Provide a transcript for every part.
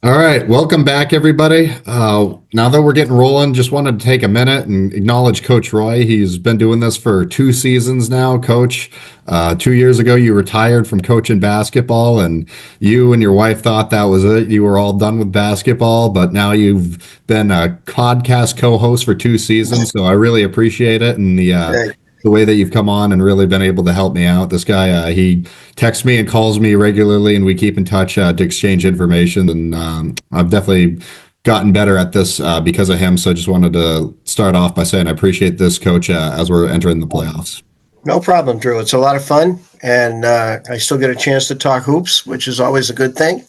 All right, welcome back, everybody. Now that we're getting rolling, just wanted to take a minute and acknowledge Coach Roy. He's been doing this for 2 seasons now, Coach. 2 years ago, you retired from coaching basketball, and you and your wife thought that was it. You were all done with basketball, but now you've been a podcast co-host for 2 seasons, so I really appreciate it and Hey, the way that you've come on and really been able to help me out. This guy, he texts me and calls me regularly, and we keep in touch to exchange information. And I've definitely gotten better at this because of him. So I just wanted to start off by saying I appreciate this, Coach, as we're entering the playoffs. no problem, Drew. It's a lot of fun, and I still get a chance to talk hoops, which is always a good thing.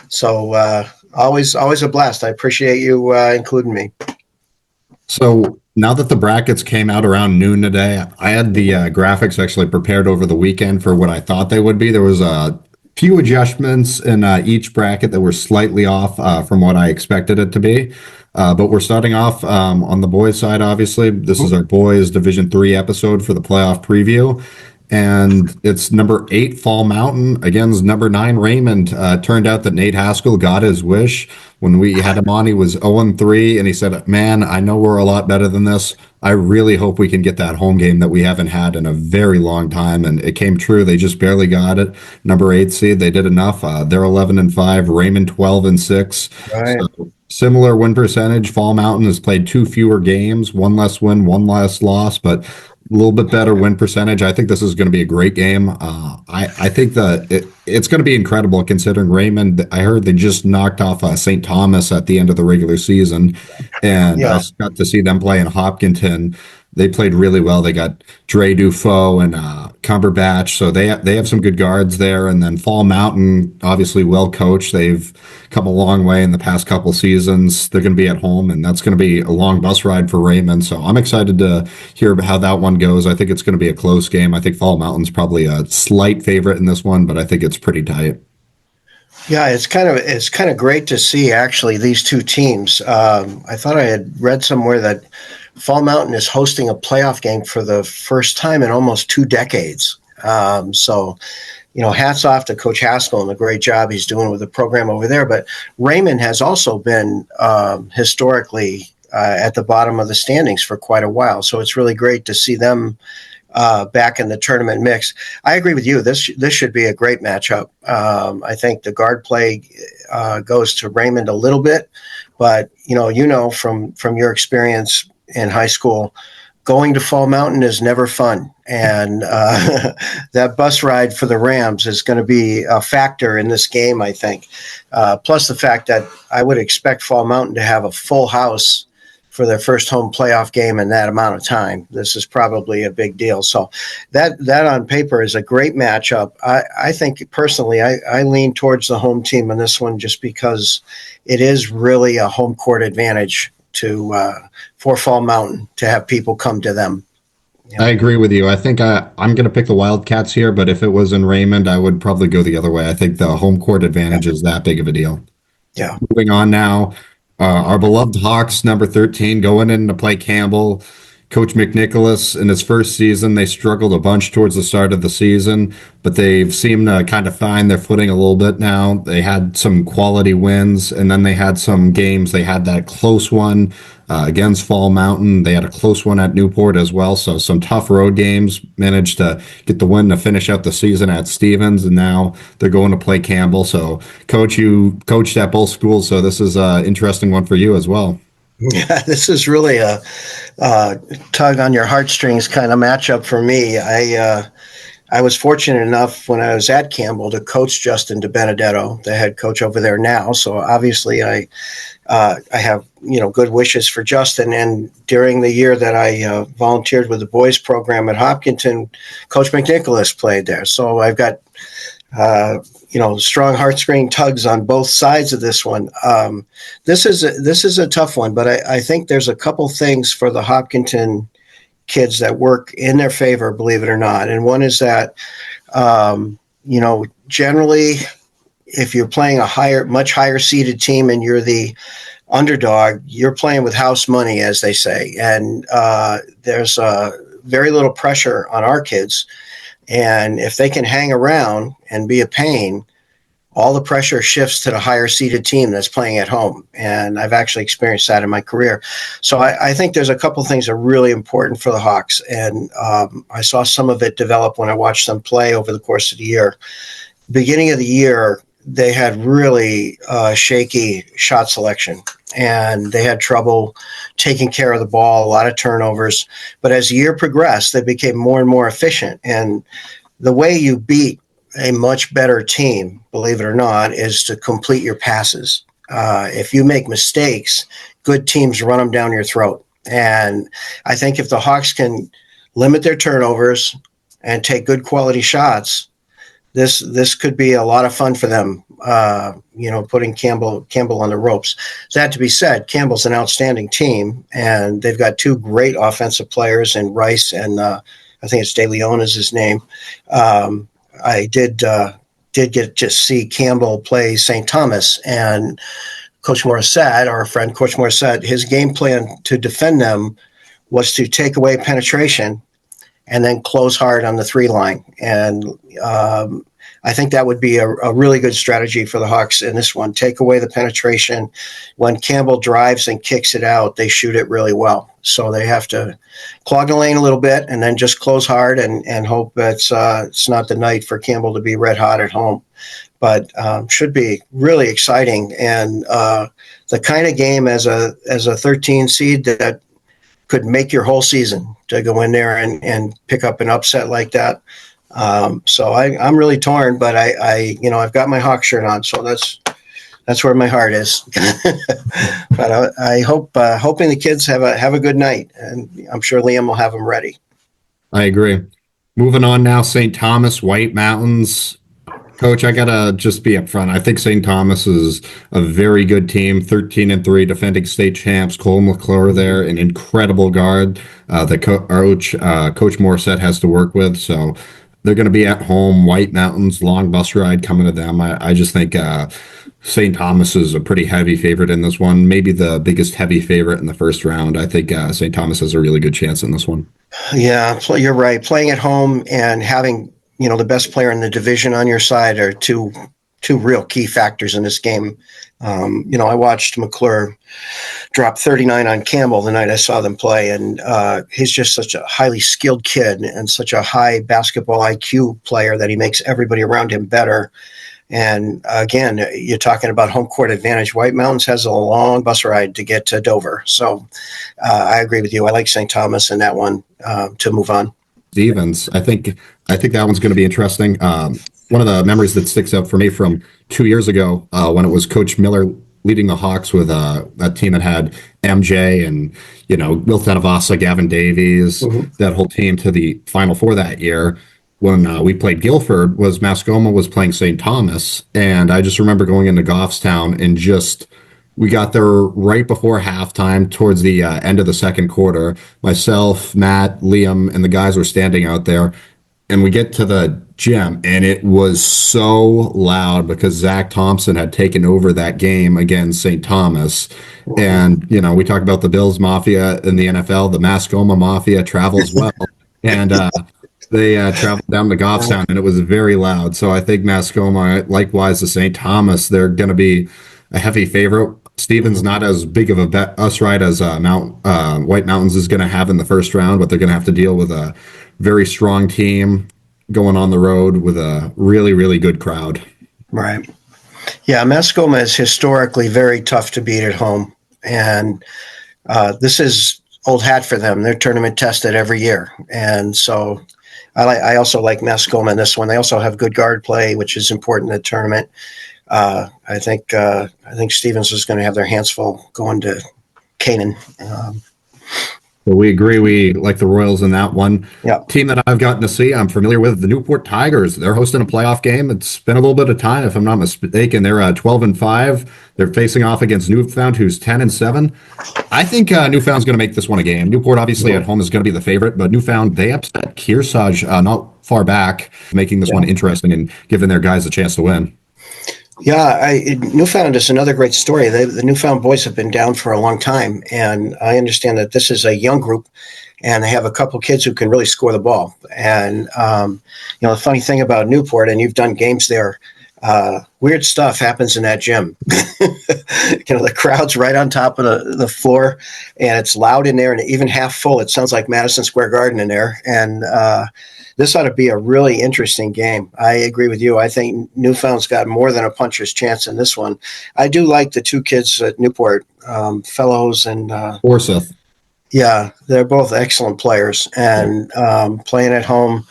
So always a blast. I appreciate you including me. So now that the brackets came out around noon today, I had the graphics actually prepared over the weekend for what I thought they would be. There was a few adjustments in each bracket that were slightly off from what I expected it to be. But we're starting off on the boys' side, obviously. This is our boys' Division 3 episode for the playoff preview. And it's number 8, Fall Mountain, against number 9, Raymond. Turned out that Nate Haskell got his wish. When we had him on, he was 0-3, and he said, "Man, I know we're a lot better than this. I really hope we can get that home game that we haven't had in a very long time." And it came true. They just barely got it. Number 8 seed, they did enough. They're 11-5, Raymond 12-6. Right. So similar win percentage. Fall Mountain has played 2 fewer games, one less win, one less loss, but a little bit better win percentage. I think this is going to be a great game. I think that it's going to be incredible considering Raymond. I heard they just knocked off St. Thomas at the end of the regular season, and I Yeah. got to see them play in Hopkinton. They played really well. They got Dre Dufault and Cumberbatch, so they have some good guards there. And then Fall Mountain, obviously well coached. They've come a long way in the past couple seasons. They're going to be at home, and that's going to be a long bus ride for Raymond. So I'm excited to hear how that one goes. I think it's going to be a close game. I think Fall Mountain's probably a slight favorite in this one, but I think it's pretty tight. Yeah, it's kind of great to see actually these two teams. I thought I had read somewhere that Fall Mountain is hosting a playoff game for the first time in almost 2 decades. Hats off to Coach Haskell and the great job he's doing with the program over there. But Raymond has also been historically at the bottom of the standings for quite a while. So it's really great to see them back in the tournament mix. I agree with you. This should be a great matchup. I think the guard play goes to Raymond a little bit, but from your experience in high school, going to Fall Mountain is never fun, and that bus ride for the Rams is going to be a factor in this game, I think. Plus the fact that I would expect Fall Mountain to have a full house for their first home playoff game in that amount of time. This is probably a big deal. So that on paper is a great matchup. I think personally, I lean towards the home team in this one just because it is really a home court advantage for Fall Mountain to have people come to them. I agree with you. I think I'm going to pick the Wildcats here, but if it was in Raymond, I would probably go the other way. I think the home court advantage is that big of a deal. Yeah. Moving on now, our beloved Hawks, number 13, going in to play Campbell. Coach McNicholas, in his first season, they struggled a bunch towards the start of the season, but they've seemed to kind of find their footing a little bit now. They had some quality wins, and then they had some games. They had that close one against Fall Mountain. They had a close one at Newport as well. So some tough road games, managed to get the win to finish out the season at Stevens, and now they're going to play Campbell. So, Coach, you coached at both schools, so this is an interesting one for you as well. Yeah, this is really a tug on your heartstrings kind of matchup for me. I was fortunate enough when I was at Campbell to coach Justin DiBenedetto, the head coach over there now. So obviously I have good wishes for Justin. And during the year that I volunteered with the boys program at Hopkinton, Coach McNicholas played there. So I've got strong heartstring tugs on both sides of this one. This is a tough one, but I think there's a couple things for the Hopkinton kids that work in their favor, believe it or not. And one is that, generally, if you're playing much higher seeded team and you're the underdog, you're playing with house money, as they say. And there's very little pressure on our kids. And if they can hang around and be a pain, all the pressure shifts to the higher seeded team that's playing at home. And I've actually experienced that in my career. So I think there's a couple things that are really important for the Hawks. And I saw some of it develop when I watched them play over the course of the year. Beginning of the year, they had really shaky shot selection, and they had trouble taking care of the ball, a lot of turnovers. But as the year progressed, they became more and more efficient. And the way you beat a much better team, believe it or not, is to complete your passes. If you make mistakes, good teams run them down your throat. And I think if the Hawks can limit their turnovers and take good quality shots, this could be a lot of fun for them. Putting Campbell on the ropes. That to be said, Campbell's an outstanding team, and they've got two great offensive players in Rice and I think it's De Leon is his name. I did get to see Campbell play St. Thomas, and Coach Morissette, our friend Coach Morissette, his game plan to defend them was to take away penetration and then close hard on the 3 line. And I think that would be a really good strategy for the Hawks in this one. Take away the penetration. When Campbell drives and kicks it out, they shoot it really well. So they have to clog the lane a little bit and then just close hard and hope it's not the night for Campbell to be red hot at home. But should be really exciting, and the kind of game as a 13 seed that could make your whole season to go in there and pick up an upset like that. So I'm really torn, but I've got my Hawk shirt on, so that's where my heart is. But I hoping the kids have a good night, and I'm sure Liam will have them ready. I agree. Moving on now, St. Thomas, White Mountains. Coach, I gotta just be upfront. I think St. Thomas is a very good team, 13-3, defending state champs. Cole McClure there, an incredible guard that Coach Morissette has to work with. So they're going to be at home. White Mountains, long bus ride coming to them. I just think St. Thomas is a pretty heavy favorite in this one. Maybe the biggest heavy favorite in the first round. I think St. Thomas has a really good chance in this one. Yeah, you're right. Playing at home and having the best player in the division on your side are two real key factors in this game. I watched McClure drop 39 on Campbell the night I saw them play, and he's just such a highly skilled kid and such a high basketball IQ player that he makes everybody around him better. And again, you're talking about home court advantage. White Mountains has a long bus ride to get to Dover. So I agree with you. I like St. Thomas in that one to move on. Stevens, I think that one's going to be interesting. One of the memories that sticks out for me from 2 years ago when it was Coach Miller leading the Hawks with a team that had MJ and Will Tenavasa, Gavin Davies, that whole team to the Final Four that year. When we played Guilford, was Mascoma was playing St. Thomas, and I just remember going into Goffstown and we got there right before halftime, towards the end of the second quarter. Myself, Matt, Liam, and the guys were standing out there, and we get to the gym, and it was so loud because Zach Thompson had taken over that game against St. Thomas. And, we talk about the Bills Mafia in the NFL, the Mascoma Mafia travels well. And they traveled down to Goffstown, and it was very loud. So I think Mascoma, likewise to St. Thomas, they're going to be a heavy favorite. Stevens not as big of a bus ride as White Mountains is going to have in the first round, but they're going to have to deal with a very strong team going on the road with a really, really good crowd. Right. Yeah, Mascoma is historically very tough to beat at home, and this is old hat for them. They're tournament tested every year, and so I also like Mascoma in this one. They also have good guard play, which is important in the tournament. I think Stevens is going to have their hands full going to Canaan. Well, we agree. We like the Royals in that one. Yeah. Team that I've gotten to see, I'm familiar with, the Newport Tigers. They're hosting a playoff game. It's been a little bit of time, if I'm not mistaken. They're 12-5. They're facing off against Newfound, who's 10-7. I think Newfound's going to make this one a game. Newport, obviously, at home is going to be the favorite, but Newfound, they upset Kearsarge not far back, making this one interesting and giving their guys a chance to win. Yeah, Newfound is another great story. The Newfound boys have been down for a long time, and I understand that this is a young group, and they have a couple kids who can really score the ball. And the funny thing about Newport, and you've done games there, weird stuff happens in that gym. The crowd's right on top of the floor, and it's loud in there, and even half full. It sounds like Madison Square Garden in there. And this ought to be a really interesting game. I agree with you. I think Newfound's got more than a puncher's chance in this one. I do like the two kids at Newport, Fellows and Forsyth. yeah, they're both excellent players, and playing at home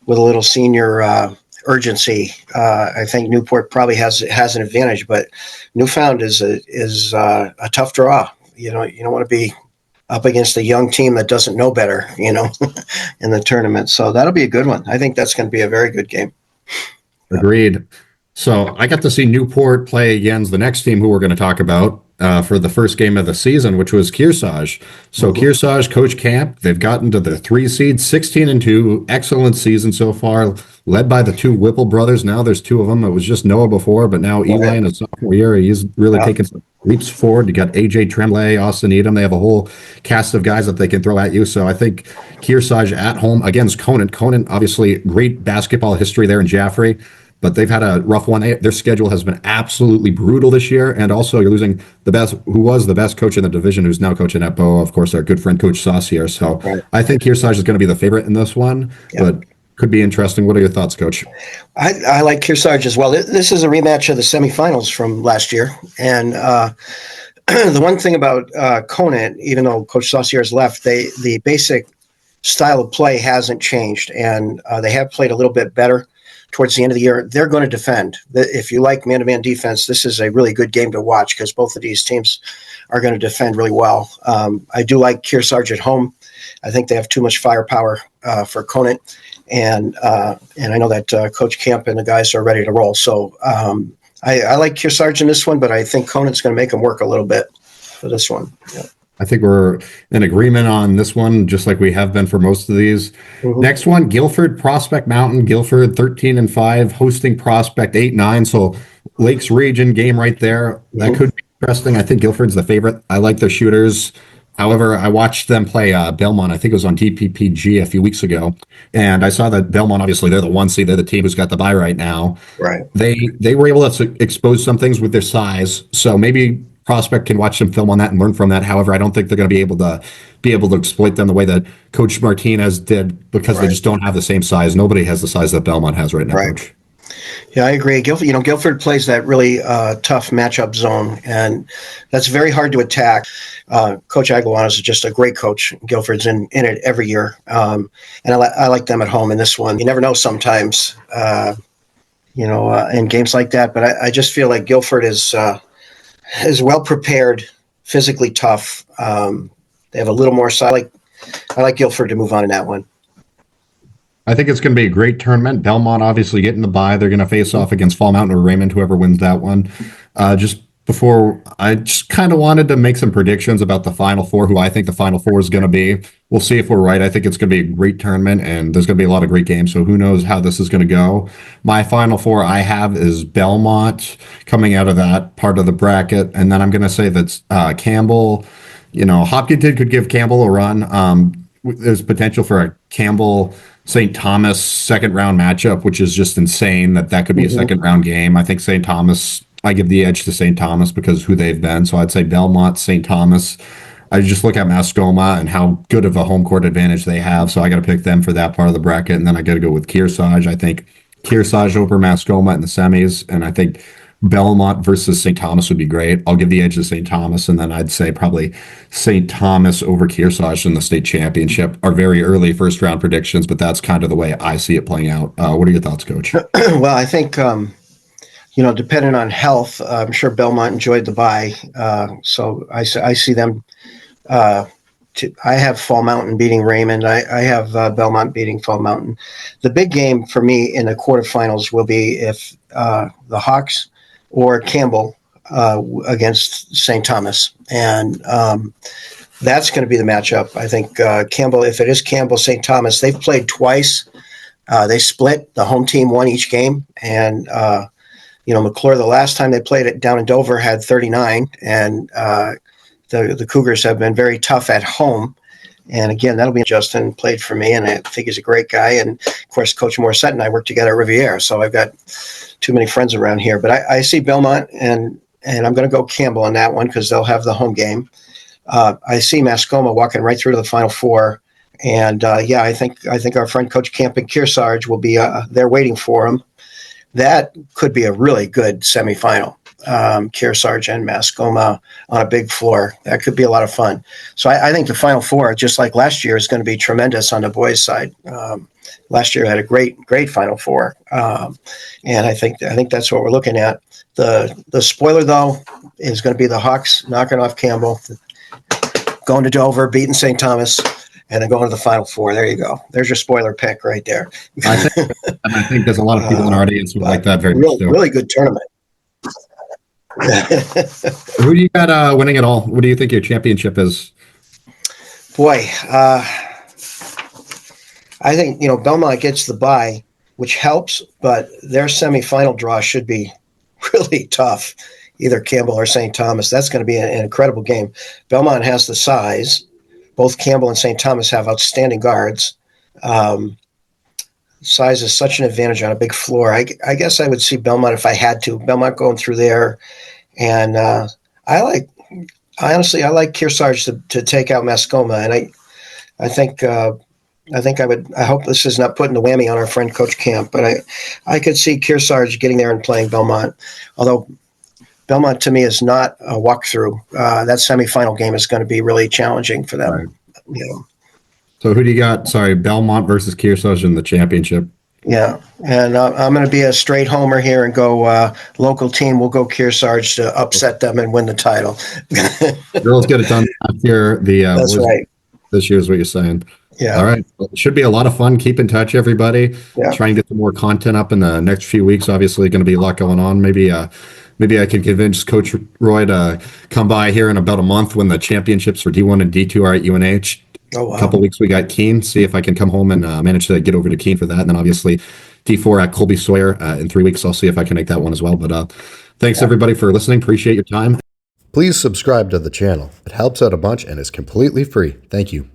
with a little senior urgency. I think Newport probably has an advantage, but Newfound is a tough draw. You don't want to be up against a young team that doesn't know better, in the tournament. So that'll be a good one. I think that's going to be a very good game. Agreed. So I got to see Newport play against the next team who we're going to talk about for the first game of the season, which was Kearsarge. So Kearsarge, Coach Camp, they've gotten to the 3 seed, 16-2, excellent season so far, led by the two Whipple brothers. Now there's 2 of them. It was just Noah before, but now Eli in his sophomore year, he's really taken some leaps forward. You got AJ Tremblay, Austin Edom. They have a whole cast of guys that they can throw at you. So I think Kearsarge at home against Conant. Conant, obviously, great basketball history there in Jaffrey, but they've had a rough one. Their schedule has been absolutely brutal this year, and also you're losing who was the best coach in the division, who's now coaching at Boa, of course, our good friend Coach Saucier. So I think Kearsarge is going to be the favorite in this one, but could be interesting. What are your thoughts, Coach? I like Kearsarge as well. This is a rematch of the semifinals from last year, and the one thing about Conant, even though Coach Saucier has left, the basic style of play hasn't changed, and they have played a little bit better towards the end of the year. They're going to defend. If you like man-to-man defense, this is a really good game to watch because both of these teams are going to defend really well. I do like Kearsarge at home. I think they have too much firepower for Conant, and I know that Coach Camp and the guys are ready to roll. So I like Kearsarge in this one, but I think Conant's going to make them work a little bit for this one. Yeah. I think we're in agreement on this one, just like we have been for most of these. Next one, Guilford, Prospect Mountain. Guilford 13-5, hosting Prospect 8-9. So Lakes region game right there. That could be interesting. I think Guilford's the favorite. I like their shooters. However, I watched them play Belmont. I think it was on TPPG a few weeks ago, and I saw that Belmont, obviously, they're the 1 seed. They're the team who's got the bye right now. Right. They were able to expose some things with their size. So maybe Prospect can watch some film on that and learn from that. However, I don't think they're going to be able to exploit them the way that Coach Martinez did because they just don't have the same size. Nobody has the size that Belmont has right now, Coach. Yeah, I agree. Guilford plays that really tough matchup zone, and that's very hard to attack. Coach Aguilanos is just a great coach. Guilford's in it every year, and I like them at home in this one. You never know sometimes, in games like that, but I just feel like Guilford is well prepared, physically tough. They have a little more size. I like Guilford to move on in that one. I think it's going to be a great tournament. Belmont obviously getting the bye. They're going to face off against Fall Mountain or Raymond, whoever wins that one. Just before, I just kind of wanted to make some predictions about the Final Four, who I think the Final Four is going to be. We'll see if we're right. I think it's going to be a great tournament, and there's going to be a lot of great games, so who knows how this is going to go. My Final Four I have is Belmont coming out of that part of the bracket, and then I'm going to say that Campbell, Hopkinton could give Campbell a run. There's potential for a Campbell St. Thomas second round matchup, which is just insane that could be a second round game. I think St. Thomas, I give the edge to St. Thomas because who they've been. So I'd say Belmont, St. Thomas. I just look at Mascoma and how good of a home court advantage they have. So I got to pick them for that part of the bracket. And then I got to go with Kearsarge. I think Kearsarge over Mascoma in the semis. And I think Belmont versus St. Thomas would be great. I'll give the edge to St. Thomas, and then I'd say probably St. Thomas over Kearsarge in the state championship are very early first round predictions, but that's kind of the way I see it playing out. What are your thoughts, Coach? Well, I think, depending on health, I'm sure Belmont enjoyed the bye. So I see them. I have Fall Mountain beating Raymond. I have Belmont beating Fall Mountain. The big game for me in the quarterfinals will be if the Hawks or Campbell against St. Thomas. And that's going to be the matchup. I think Campbell, if it is Campbell, St. Thomas, they've played twice. They split. The home team won each game. And, McClure, the last time they played it down in Dover, had 39. And the Cougars have been very tough at home. And again, that'll be Justin played for me, and I think he's a great guy. And of course, Coach Morissette and I work together at Riviera. So I've got too many friends around here. But I see Belmont, and I'm going to go Campbell on that one because they'll have the home game. I see Mascoma walking right through to the Final Four. And I think our friend Coach Camp and Kearsarge will be there waiting for him. That could be a really good semifinal. Kearsarge and Mascoma on a big floor. That could be a lot of fun. So I think the Final Four, just like last year, is going to be tremendous on the boys' side. Last year had a great Final Four, and I think that's what we're looking at. The spoiler though is going to be the Hawks knocking off Campbell, going to Dover, beating St. Thomas, and then going to the Final Four. There you go. There's your spoiler pick right there. I think there's a lot of people in our audience who like that very much too. Really good tournament. Who do you got winning it all? What do you think your championship is? Boy, I think Belmont gets the bye, which helps, but their semifinal draw should be really tough. Either Campbell or St. Thomas. That's going to be an incredible game. Belmont has the size. Both Campbell and St. Thomas have outstanding guards. Size is such an advantage on a big floor. I guess I would see Belmont if I had to. Belmont going through there, and I like Kearsarge to take out Mascoma, and I hope this is not putting the whammy on our friend Coach Camp, but I could see Kearsarge getting there and playing Belmont. Although Belmont to me is not a walkthrough. That semifinal game is going to be really challenging for them. Right. So who do you got? Sorry, Belmont versus Kearsarge in the championship. Yeah, and I'm going to be a straight homer here and go local team. We'll go Kearsarge to upset them and win the title. Girls get it done last year. That's right. This year is what you're saying. Yeah. All right. Well, it should be a lot of fun. Keep in touch, everybody. Yeah. Try and get some more content up in the next few weeks. Obviously, going to be a lot going on. Maybe I can convince Coach Roy to come by here in about a month when the championships for D1 and D2 are at UNH. Oh, wow. A couple weeks we got Keene. See if I can come home and manage to get over to Keene for that. And then obviously D4 at Colby Sawyer in 3 weeks. I'll see if I can make that one as well. But thanks everybody for listening. Appreciate your time. Please subscribe to the channel. It helps out a bunch and is completely free. Thank you.